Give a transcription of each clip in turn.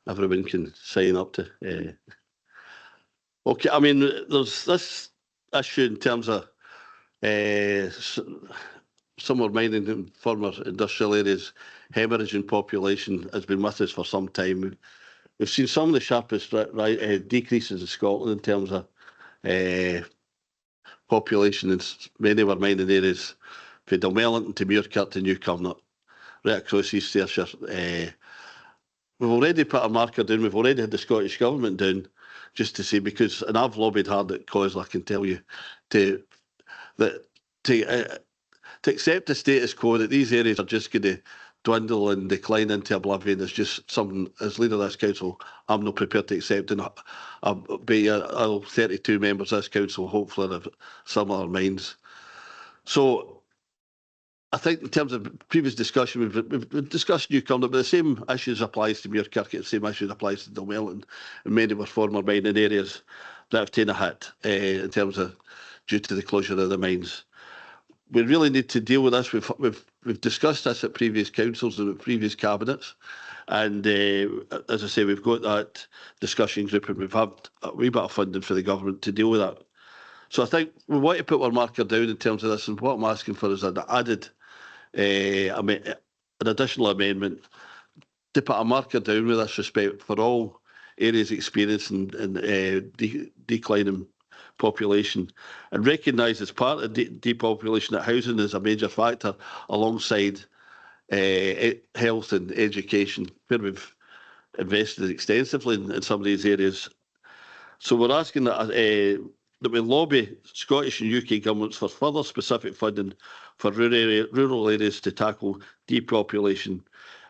everyone can sign up to. Okay, I mean, there's this issue in terms of summer mining in former industrial areas, hemorrhaging population has been with us for some time. We've seen some of the sharpest decreases in Scotland in terms of population in many of our mining areas, from Dunmelling to Muirkirk to Newcomnott, right across East Ayrshire. We've already put a marker down, we've already had the Scottish Government down, just to say, because, and I've lobbied hard at COSL, I can tell you, to accept the status quo that these areas are just going to dwindle and decline into oblivion is just something, as leader of this council, I'm not prepared to accept. And I'll be 32 members of this council, hopefully, have similar minds. So I think in terms of previous discussion, we've discussed Newcomnott, but the same issues applies to Muirkirk, the same issues applies to Dunmelling and many of our former mining areas that have taken a hit in terms of due to the closure of the mines. We really need to deal with this. We've discussed this at previous councils and at previous cabinets, and as I say, we've got that discussion group, and we've had a wee bit of funding for the government to deal with that. So I think we want to put our marker down in terms of this, and what I'm asking for is an an additional amendment to put a marker down with this respect for all areas experiencing declining population, and recognise as part of depopulation that housing is a major factor alongside health and education, where we've invested extensively in some of these areas. So we're asking that we lobby Scottish and UK governments for further specific funding for rural areas to tackle depopulation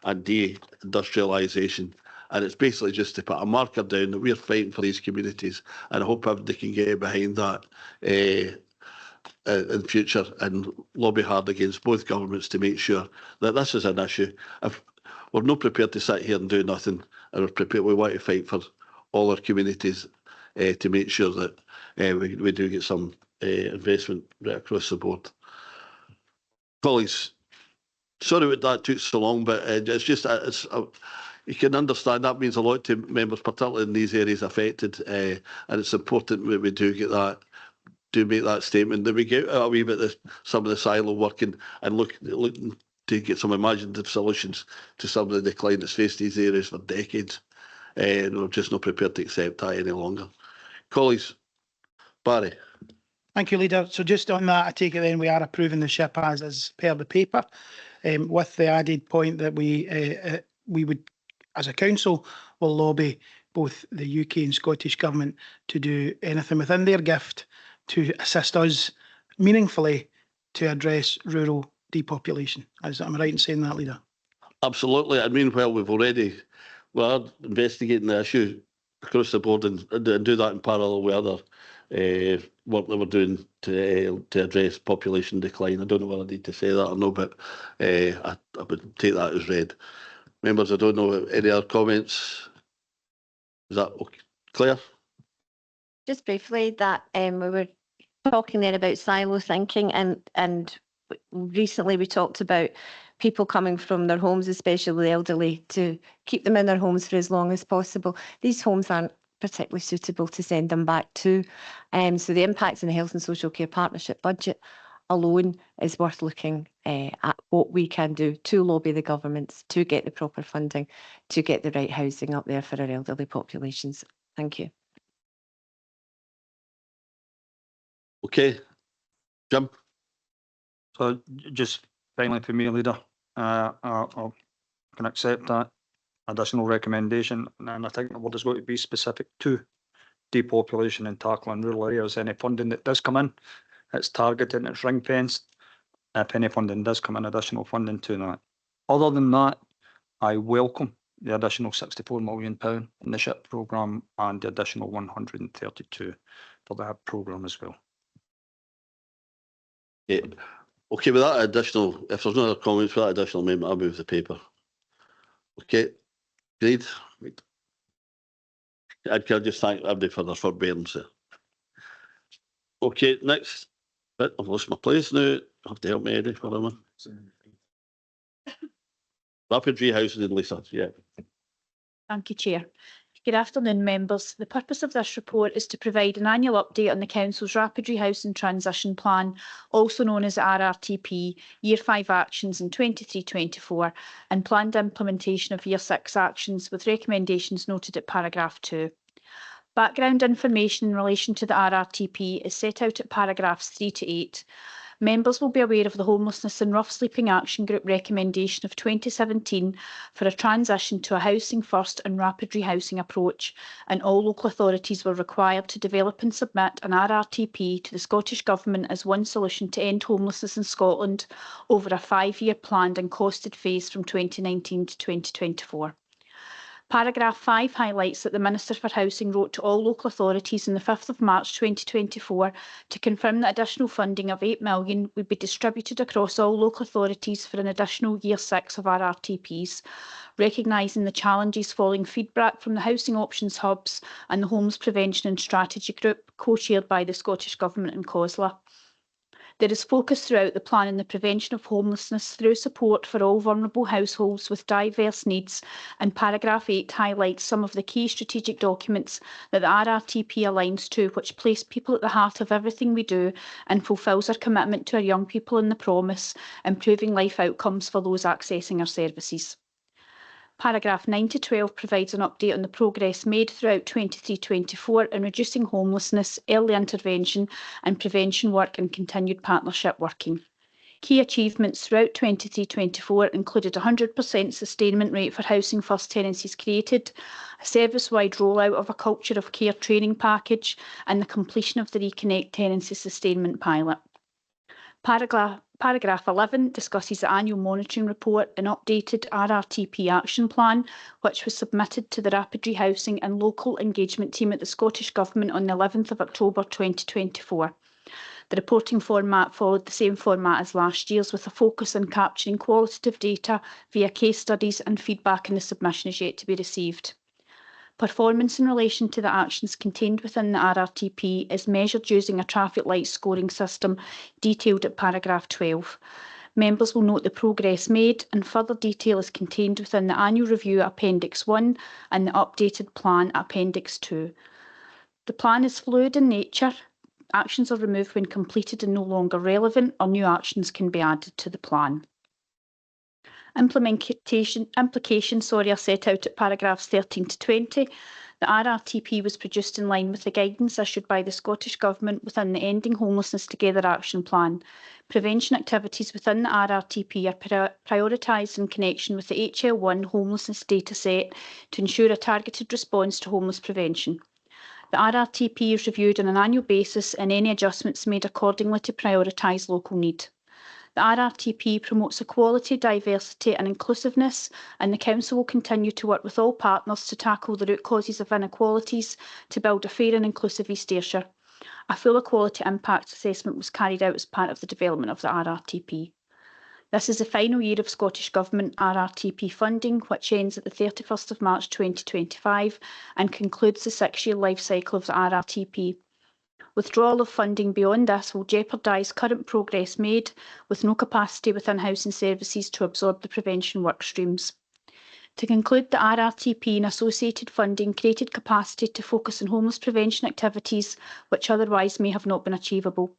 and deindustrialisation. And it's basically just to put a marker down that we're fighting for these communities, and I hope everybody can get behind that in future and lobby hard against both governments to make sure that this is an issue. If we're not prepared to sit here and do nothing, and we want to fight for all our communities to make sure that we do get some investment right across the board. Colleagues, sorry that took so long, but it's just you can understand that means a lot to members, particularly in these areas affected, and it's important that we do make that statement, that we get a wee bit some of the silo work and looking to get some imaginative solutions to some of the decline that's faced these areas for decades. And we're just not prepared to accept that any longer. Colleagues, Barry. Thank you, Leader. So just on that, I take it then we are approving the SHIP as per the paper, with the added point that we would, as a council, will lobby both the UK and Scottish Government to do anything within their gift to assist us meaningfully to address rural depopulation. Am I right in saying that, Leader? Absolutely. And meanwhile, we're investigating the issue across the board and do that in parallel with other work that we're doing to address population decline. I don't know whether I need to say that or no, but I would take that as read. Members, I don't know, any other comments? Is that okay? Claire? Just briefly, that we were talking there about silo thinking, and recently we talked about people coming from their homes, especially the elderly, to keep them in their homes for as long as possible. These homes aren't particularly suitable to send them back to. So the impacts in the Health and Social Care Partnership budget alone is worth looking at what we can do to lobby the governments to get the proper funding, to get the right housing up there for our elderly populations. Thank you. Okay. Jim? So just finally for me, Leader, I can accept that additional recommendation, and I think the word is going to be specific to depopulation and tackling rural areas. Any funding that does come in, it's targeted and it's ring fenced. If any funding does come in, additional funding to that. Other than that, I welcome the additional £64 million in the SHIP programme and the additional 132 for the HIP programme as well. Yeah. Okay, with that additional, if there's no other comments for that additional amendment, I'll move the paper. Okay, agreed. I'd just thank everybody for their forbearance there. Okay, next bit, I've lost my place now. You have to help me, Eddie, for a minute. Rapid rehousing in Lisa, yeah. Thank you, Chair. Good afternoon, members. The purpose of this report is to provide an annual update on the Council's Rapid Rehousing Transition Plan, also known as RRTP, Year 5 actions in 23-24 and planned implementation of Year 6 actions with recommendations noted at paragraph 2. Background information in relation to the RRTP is set out at paragraphs 3 to 8. Members will be aware of the Homelessness and Rough Sleeping Action Group recommendation of 2017 for a transition to a housing first and rapid rehousing approach, and all local authorities were required to develop and submit an RRTP to the Scottish Government as one solution to end homelessness in Scotland over a 5-year planned and costed phase from 2019 to 2024. Paragraph 5 highlights that the Minister for Housing wrote to all local authorities on the 5th of March 2024 to confirm that additional funding of £8 million would be distributed across all local authorities for an additional Year 6 of RRTPs, recognising the challenges following feedback from the Housing Options Hubs and the Homeless Prevention and Strategy Group, co-chaired by the Scottish Government and COSLA. There is focus throughout the plan on the prevention of homelessness through support for all vulnerable households with diverse needs, and paragraph 8 highlights some of the key strategic documents that the RRTP aligns to, which place people at the heart of everything we do and fulfils our commitment to our young people in the promise, improving life outcomes for those accessing our services. Paragraph 9 to 12 provides an update on the progress made throughout 23-24 in reducing homelessness, early intervention and prevention work and continued partnership working. Key achievements throughout 23-24 included 100% sustainment rate for housing first tenancies created, a service-wide rollout of a culture of care training package and the completion of the Reconnect tenancy sustainment pilot. Paragraph 11 discusses the annual monitoring report and updated RRTP action plan, which was submitted to the Rapid Rehousing and Local Engagement Team at the Scottish Government on the 11th of October 2024. The reporting format followed the same format as last year's, with a focus on capturing qualitative data via case studies, and feedback in the submission is yet to be received. Performance in relation to the actions contained within the RRTP is measured using a traffic light scoring system detailed at paragraph 12. Members will note the progress made, and further detail is contained within the annual review Appendix 1 and the updated plan Appendix 2. The plan is fluid in nature. Actions are removed when completed and no longer relevant, or new actions can be added to the plan. Implications are set out at paragraphs 13 to 20. The RRTP was produced in line with the guidance issued by the Scottish Government within the Ending Homelessness Together action plan. Prevention activities within the RRTP are prioritised in connection with the HL1 homelessness data set to ensure a targeted response to homeless prevention. The RRTP is reviewed on an annual basis, and any adjustments made accordingly to prioritise local need. The RRTP promotes equality, diversity and inclusiveness, and the Council will continue to work with all partners to tackle the root causes of inequalities to build a fair and inclusive East Ayrshire. A full equality impact assessment was carried out as part of the development of the RRTP. This is the final year of Scottish Government RRTP funding, which ends at the 31st of March 2025 and concludes the 6-year life cycle of the RRTP. Withdrawal of funding beyond this will jeopardise current progress made, with no capacity within housing services to absorb the prevention work streams. To conclude, the RRTP and associated funding created capacity to focus on homeless prevention activities which otherwise may have not been achievable.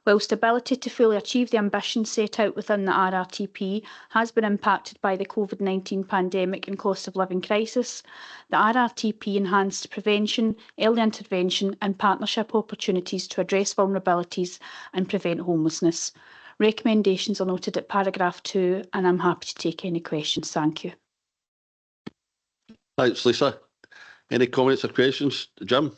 Whilst ability to fully achieve the ambitions set out within the RRTP has been impacted by the COVID-19 pandemic and cost of living crisis, the RRTP enhanced prevention, early intervention and partnership opportunities to address vulnerabilities and prevent homelessness. Recommendations are noted at paragraph 2, and I'm happy to take any questions. Thank you. Thanks, Lisa. Any comments or questions? Jim?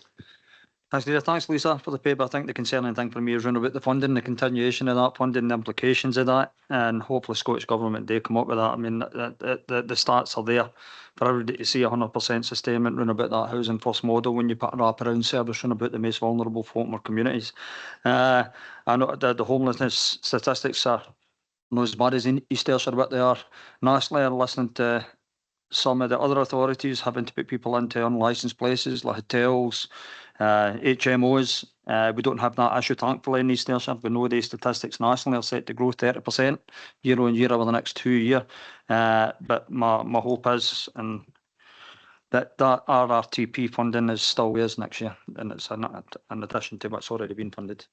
Thanks, Leader. Thanks, Lisa, for the paper. I think the concerning thing for me is around about the funding, the continuation of that funding, the implications of that, and hopefully Scottish Government do come up with that. I mean, the stats are there for everybody to see 100% sustainment around about that housing first model when you put a wraparound service around about the most vulnerable folk in our communities. I know the homelessness statistics are not as bad as in East Ayrshire, but they are nationally. I'm listening to some of the other authorities having to put people into unlicensed places like hotels, HMOs. We don't have that issue, thankfully, in East Ayrshire. We know these statistics nationally are set to grow 30% year on year over the next 2 years. But my hope is, and that RRTP funding is still theirs next year, and it's an addition to what's already been funded.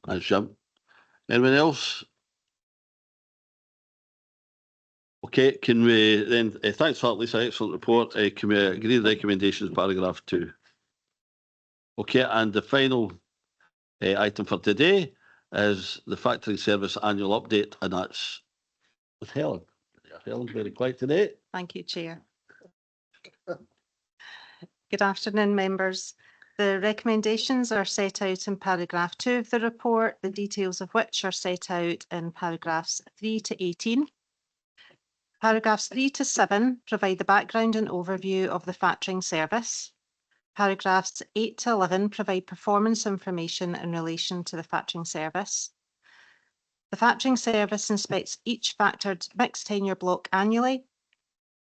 Thanks, Jim. Anyone else? Okay, can we then, thanks for that, Lisa, excellent report. Can we agree the recommendations, paragraph 2? Okay, and the final item for today is the factoring service annual update, and that's with Helen. Helen's very quiet today. Thank you, Chair. Good afternoon, members. The recommendations are set out in paragraph 2 of the report, the details of which are set out in paragraphs 3 to 18. Paragraphs 3 to 7 provide the background and overview of the factoring service. Paragraphs 8 to 11 provide performance information in relation to the factoring service. The factoring service inspects each factored mixed tenure block annually.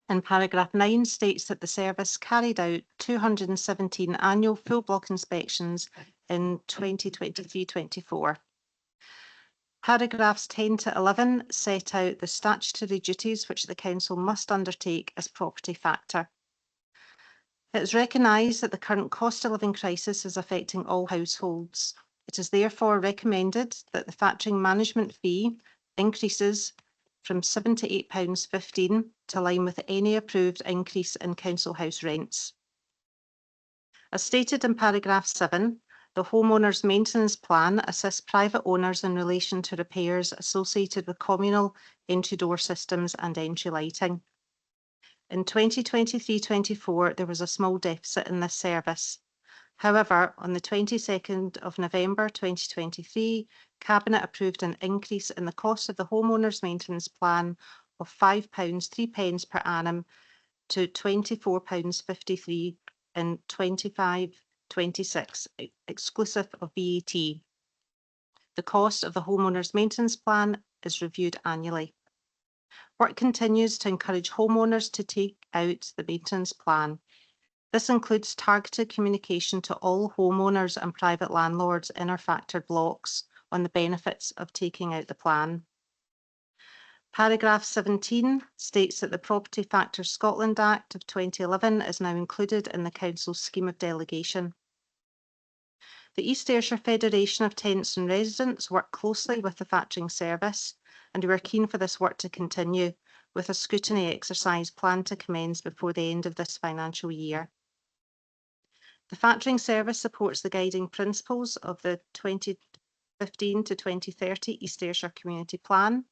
And paragraph 9 states that the service carried out 217 annual full block inspections in 2023-24. Paragraphs 10 to 11 set out the statutory duties which the Council must undertake as property factor. It is recognised that the current cost of living crisis is affecting all households. It is therefore recommended that the factoring management fee increases from £7 to £8.15 to align with any approved increase in council house rents. As stated in paragraph 7, the homeowner's maintenance plan assists private owners in relation to repairs associated with communal entry door systems and entry lighting. In 2023-24, there was a small deficit in this service. However, on the 22nd of November 2023, Cabinet approved an increase in the cost of the homeowner's maintenance plan of £5, 3p per annum to £24.53 in 25-26, exclusive of VAT. The cost of the homeowner's maintenance plan is reviewed annually. Work continues to encourage homeowners to take out the maintenance plan. This includes targeted communication to all homeowners and private landlords in our factored blocks on the benefits of taking out the plan. Paragraph 17 states that the Property Factors Scotland Act of 2011 is now included in the Council's scheme of delegation. The East Ayrshire Federation of Tenants and Residents work closely with the factoring service, and we are keen for this work to continue, with a scrutiny exercise planned to commence before the end of this financial year. The factoring service supports the guiding principles of the 2015 to 2030 East Ayrshire Community Plan,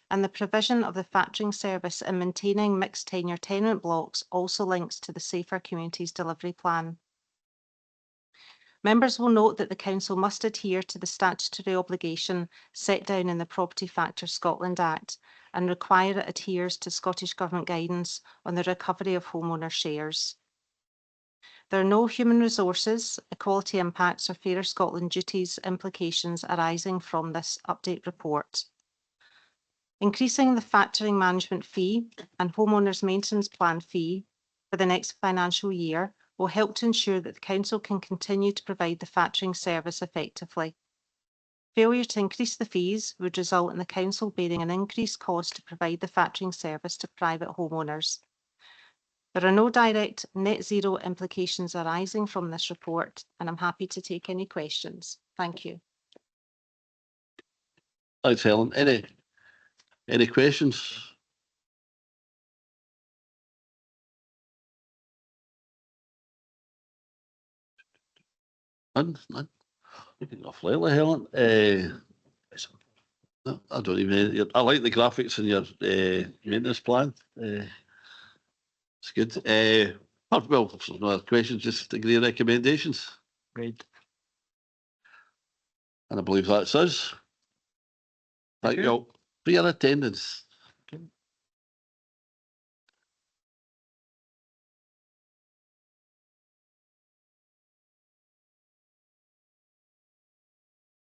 and the provision of the factoring service in maintaining mixed tenure tenement blocks also links to the Safer Communities Delivery Plan. Members will note that the Council must adhere to the statutory obligation set down in the Property Factors Scotland Act and require it adheres to Scottish Government guidance on the recovery of homeowner shares. There are no human resources, equality impacts or Fairer Scotland duties implications arising from this update report. Increasing the factoring management fee and homeowners maintenance plan fee for the next financial year will help to ensure that the Council can continue to provide the factoring service effectively. Failure to increase the fees would result in the Council bearing an increased cost to provide the factoring service to private homeowners. There are no direct net zero implications arising from this report, and I'm happy to take any questions. Thank you. Thanks, Helen. Any questions? None. Looking off lately, Helen. No, I don't even. I like the graphics in your maintenance plan. It's good. Well, if there's no other questions, just agree recommendations. Right. And I believe that's us. Thank you all for your attendance.